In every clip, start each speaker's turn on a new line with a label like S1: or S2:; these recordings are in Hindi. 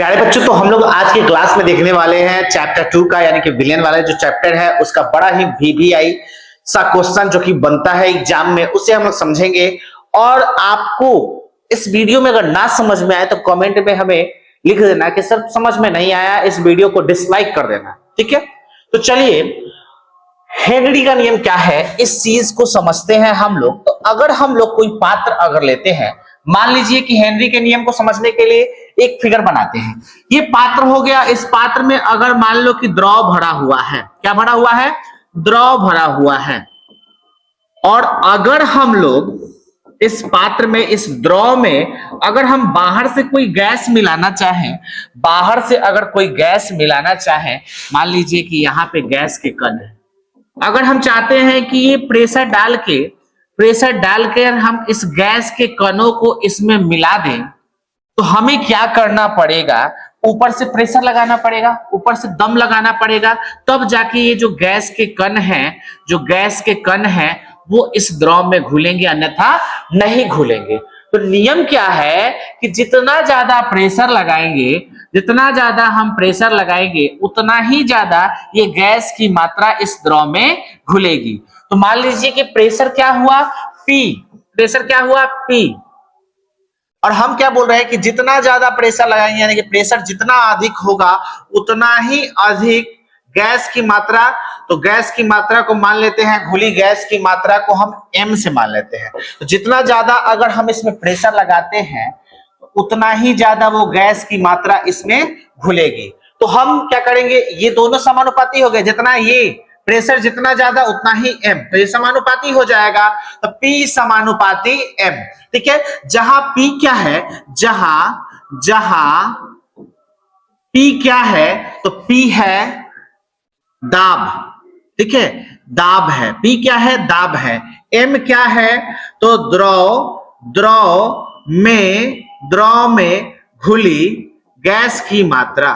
S1: प्यारे बच्चों, तो हम लोग आज के क्लास में देखने वाले हैं चैप्टर 2 का, यानी कि विलियन वाला जो चैप्टर है उसका बड़ा ही वीवीआई सा क्वेश्चन जो कि बनता है एग्जाम में, उसे हम लोग समझेंगे। और आपको इस वीडियो में अगर ना समझ में आए तो कमेंट में हमें लिख देना कि सर समझ में नहीं आया, इस वीडियो को डिसलाइक कर देना, ठीक है। तो चलिए, हेनरी का नियम क्या है इस चीज को समझते हैं हम लोग। तो अगर हम लोग कोई पात्र अगर लेते हैं, मान लीजिए कि हेनरी के नियम को समझने के लिए एक फिगर बनाते हैं। ये पात्र हो गया, इस पात्र में अगर मान लो कि द्रव भरा हुआ है, क्या भरा हुआ है? द्रव भरा हुआ है। और अगर हम लोग इस पात्र में, इस द्रव में अगर हम बाहर से कोई गैस मिलाना चाहें, बाहर से अगर कोई गैस मिलाना चाहें, मान लीजिए कि यहां पे गैस के कण है, अगर हम चाहते हैं कि ये प्रेशर डालकर हम इस गैस के कणों को इसमें मिला दें, तो हमें क्या करना पड़ेगा? ऊपर से प्रेशर लगाना पड़ेगा, ऊपर से दम लगाना पड़ेगा, तब जाके ये जो गैस के कण हैं, जो गैस के कण हैं वो इस द्रव में घुलेंगे, अन्यथा नहीं घुलेंगे। तो नियम क्या है कि जितना ज्यादा प्रेशर लगाएंगे, जितना ज्यादा हम प्रेशर लगाएंगे, उतना ही ज्यादा ये गैस की मात्रा इस द्रव में घुलेगी। तो मान लीजिए कि प्रेशर क्या हुआ? P। प्रेशर क्या हुआ? P। और हम क्या बोल रहे हैं कि जितना ज्यादा प्रेशर लगाएंगे, यानी कि प्रेशर जितना अधिक होगा उतना ही अधिक गैस की मात्रा, तो गैस की मात्रा को मान लेते हैं, घुली गैस की मात्रा को हम m से मान लेते हैं। तो जितना ज्यादा अगर हम इसमें प्रेशर लगाते हैं उतना ही ज्यादा वो गैस की मात्रा इसमें घुलेगी। तो हम क्या करेंगे, ये दोनों समानुपाती हो गए, जितना ये प्रेशर जितना ज्यादा उतना ही m, तो ये समानुपाती हो जाएगा। तो P समानुपाती m, ठीक है। जहां P क्या है, जहां P क्या है, तो P है दाब, ठीक है, दाब है। P क्या है? दाब है। M क्या है? तो द्रव में घुली गैस की मात्रा।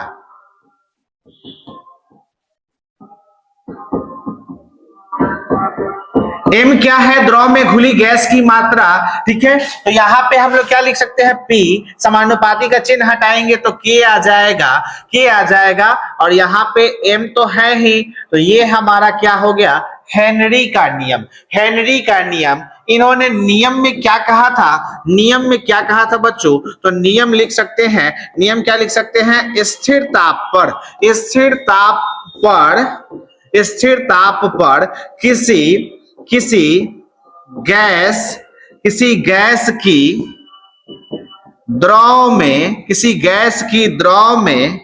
S1: M क्या है? द्रव में घुली गैस की मात्रा, ठीक है। तो यहां पे हम लोग क्या लिख सकते हैं? P, समानुपाती का चिन्ह हटाएंगे तो K आ जाएगा, और यहाँ पे M तो है ही, तो ये हमारा क्या हो गया? हेनरी का नियम। हेनरी का नियम, इन्होंने नियम में क्या कहा था? नियम में क्या कहा था बच्चों? तो नियम लिख सकते हैं, नियम क्या लिख सकते हैं? स्थिर ताप पर किसी गैस की द्रव में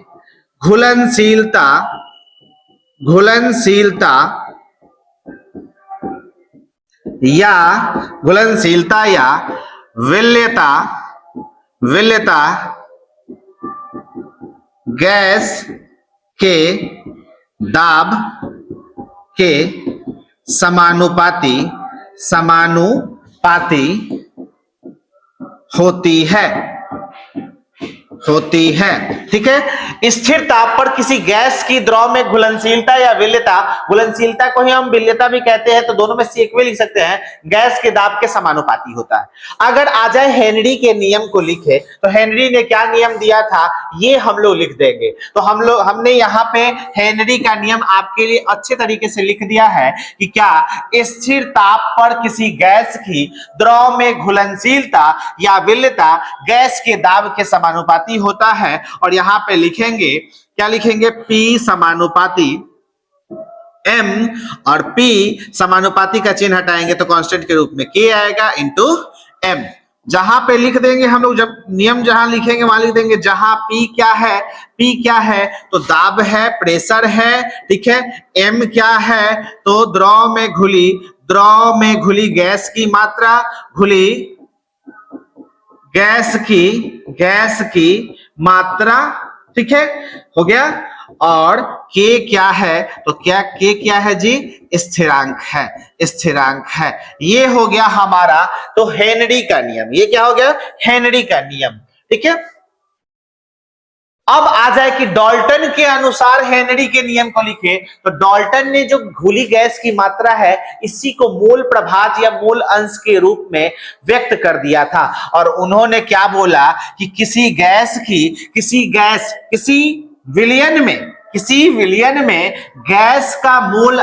S1: घुलनशीलता या विलेयता गैस के दाब के समानुपाती होती है, ठीक है। स्थिर ताप पर किसी गैस की द्रव में घुलनशीलता या विलेयता, घुलनशीलता को ही हम विलेयता भी कहते हैं, तो दोनों में से एक में लिख सकते हैं, गैस के दाब के समानुपाती होता है। अगर आ जाए हेनरी के नियम को लिखे, तो हेनरी ने क्या नियम दिया था ये हम लोग लिख देंगे। तो हमने यहाँ पे हेनरी का नियम आपके लिए अच्छे तरीके से लिख दिया है कि क्या स्थिर ताप पर किसी गैस की द्रव में घुलनशीलता या विलेयता गैस के दाब के समानुपाती होता है। और यहां पे लिखेंगे, क्या लिखेंगे? P समानुपाती m, और P समानुपाती का चिन्ह हटाएंगे तो कांस्टेंट के रूप में K आएगा इंटू m। जहां पे लिख देंगे हम लोग, जब नियम जहां लिखेंगे वहां लिख देंगे, जहां P क्या है तो दाब है, प्रेशर है, ठीक है। M क्या है? तो द्रव में घुली गैस की मात्रा, गैस की मात्रा, ठीक है, हो गया। और K क्या है? तो K क्या है जी? स्थिरांक है। ये हो गया हमारा तो हेनरी का नियम। ये क्या हो गया? हेनरी का नियम, ठीक है। अब आ जाए कि डाल्टन के अनुसार हेनरी के नियम को लिखे, तो डाल्टन ने जो घुली गैस की मात्रा है इसी को मोल प्रभाज या मोल अंश के रूप में व्यक्त कर दिया था। और उन्होंने क्या बोला कि किसी विलियन में गैस का मोल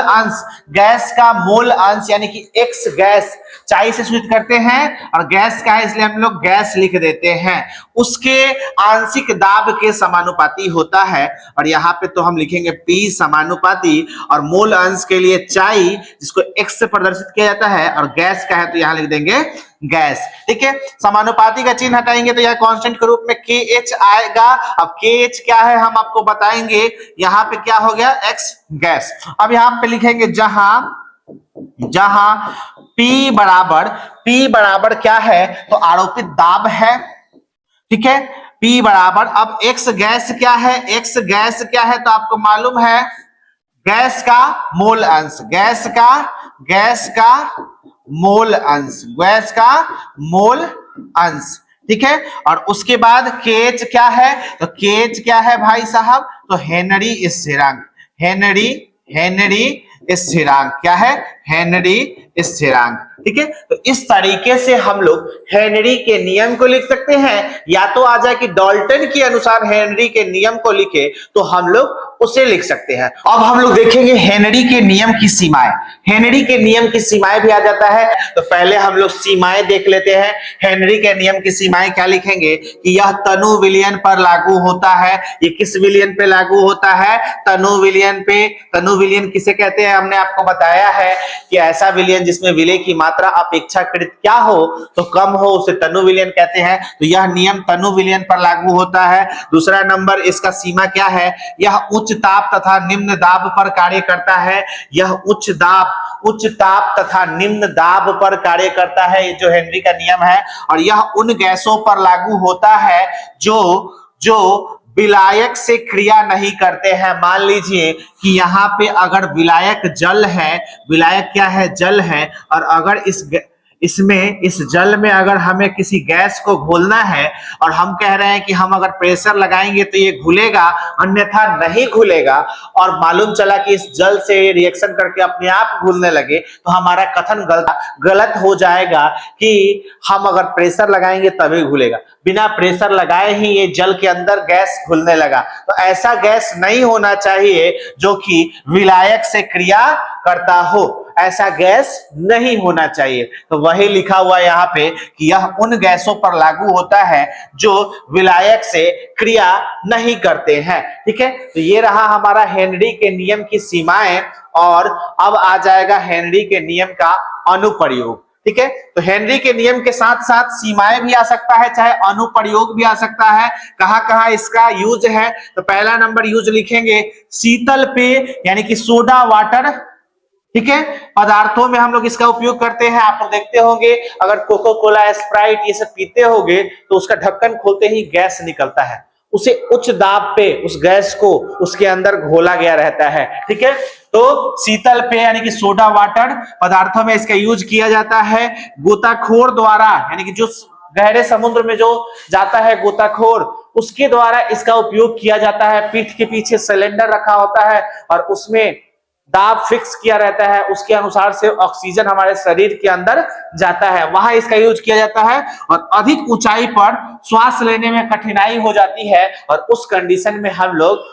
S1: अंश यानी कि एक्स गैस चाय से सूचित करते हैं और गैस का है इसलिए हम लोग गैस लिख देते हैं, उसके आंशिक दाब के समानुपाती होता है। और यहाँ पे तो हम लिखेंगे P समानुपाती, और मोल अंश के लिए चाय जिसको एक्स से प्रदर्शित किया जाता है और गैस का है तो यहाँ लिख देंगे गैस। ठीक है, समानुपाती का चिन्ह हटाएंगे तो यह कांस्टेंट के रूप में KH आएगा। अब KH क्या है हम आपको बताएंगे। यहाँ पे क्या हो गया, X गैस। अब यहाँ पे लिखेंगे जहां P बराबर क्या है तो आरोपित दाब है। ठीक है, P बराबर, अब X गैस क्या है, तो आपको मालूम है गैस का मोल अंश, ठीक है। और उसके बाद KH क्या है, तो KH क्या है भाई साहब, तो हेनरी स्थिरांक क्या है, हेनरी स्थिरांक। ठीक है, तो इस तरीके से हम लोग हेनरी के नियम को लिख सकते हैं। या तो आ जाए कि डाल्टन के अनुसार हेनरी के नियम को लिखे तो हम लोग उसे लिख सकते हैं। अब हम लोग देखेंगे हेनरी के नियम की सीमाएं भी आ जाता है। तो पहले हम लोग सीमाएं देख लेते हैं। हेनरी के नियम की सीमाएं क्या लिखेंगे कि यह तनु विलयन पर लागू होता है। ये किस विलयन पे लागू होता है, तनु विलयन पे। तनु विलयन किसे कहते हैं, हमने आपको बताया है कि ऐसा विलयन जिसमें विलय की मात्रा अपेक्षाकृत क्या हो तो कम हो उसे तनु विलयन कहते हैं। तो यह नियम तनु विलयन पर लागू होता है। दूसरा नंबर इसका सीमा क्या है, यह उच्च ताप तथा निम्न दाब पर कार्य करता है। यह उच्च ताप तथा निम्न दाब पर कार्य करता है, ये जो हेनरी का नियम है। और यह उन गैसों पर लागू होता है जो विलायक से क्रिया नहीं करते हैं। मान लीजिए कि यहाँ पे अगर विलायक जल है, विलायक क्या है, जल है, और अगर इस जल में अगर हमें किसी गैस को घोलना है और हम कह रहे हैं कि हम अगर प्रेशर लगाएंगे तो ये घुलेगा, अन्यथा नहीं घुलेगा, और मालूम चला कि इस जल से रिएक्शन करके अपने आप घुलने लगे, तो हमारा कथन गलत हो जाएगा कि हम अगर प्रेशर लगाएंगे तभी घुलेगा। बिना प्रेशर लगाए ही ये जल के अंदर गैस घुलने लगा। तो ऐसा गैस नहीं होना चाहिए जो कि विलायक से क्रिया करता हो, ऐसा गैस नहीं होना चाहिए। तो वही लिखा हुआ यहाँ पे कि यह उन गैसों पर लागू होता है जो विलायक से क्रिया नहीं करते हैं। ठीक है, तो ये रहा हमारा हेनरी के नियम की सीमाएं। और अब आ जाएगा हेनरी के नियम का अनुप्रयोग। ठीक है, तो हेनरी के नियम के साथ साथ सीमाएं भी आ सकता है, चाहे अनुप्रयोग भी आ सकता है। कहां इसका यूज है, तो पहला नंबर यूज लिखेंगे शीतल पेय यानी कि सोडा वाटर। ठीक है, पदार्थों में हम लोग इसका उपयोग करते हैं। आप लोग देखते होंगे अगर कोको कोला, स्प्राइट ये सब पीते होंगे तो उसका ढक्कन खोलते ही गैस निकलता है, उसे उच्च दाब पे उस गैस को उसके अंदर घोला गया रहता है। ठीक है, तो शीतल पेय यानी कि सोडा वाटर पदार्थों में इसका यूज किया जाता है। गोताखोर द्वारा यानी कि जो गहरे समुद्र में जो जाता है गोताखोर, उसके द्वारा इसका उपयोग किया जाता है। पीठ के पीछे सिलेंडर रखा होता है और उसमें दाब फिक्स किया रहता है, उसके अनुसार से ऑक्सीजन हमारे शरीर के अंदर जाता है, वहां इसका यूज किया जाता है। और अधिक ऊंचाई पर श्वास लेने में कठिनाई हो जाती है और उस कंडीशन में हम लोग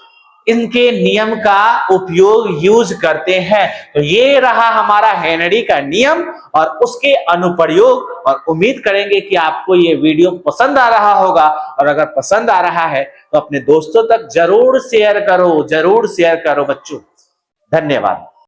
S1: इनके नियम का उपयोग यूज करते हैं। तो ये रहा हमारा हेनरी का नियम और उसके अनुप्रयोग। और उम्मीद करेंगे कि आपको ये वीडियो पसंद आ रहा होगा, और अगर पसंद आ रहा है तो अपने दोस्तों तक जरूर शेयर करो बच्चों। धन्यवाद।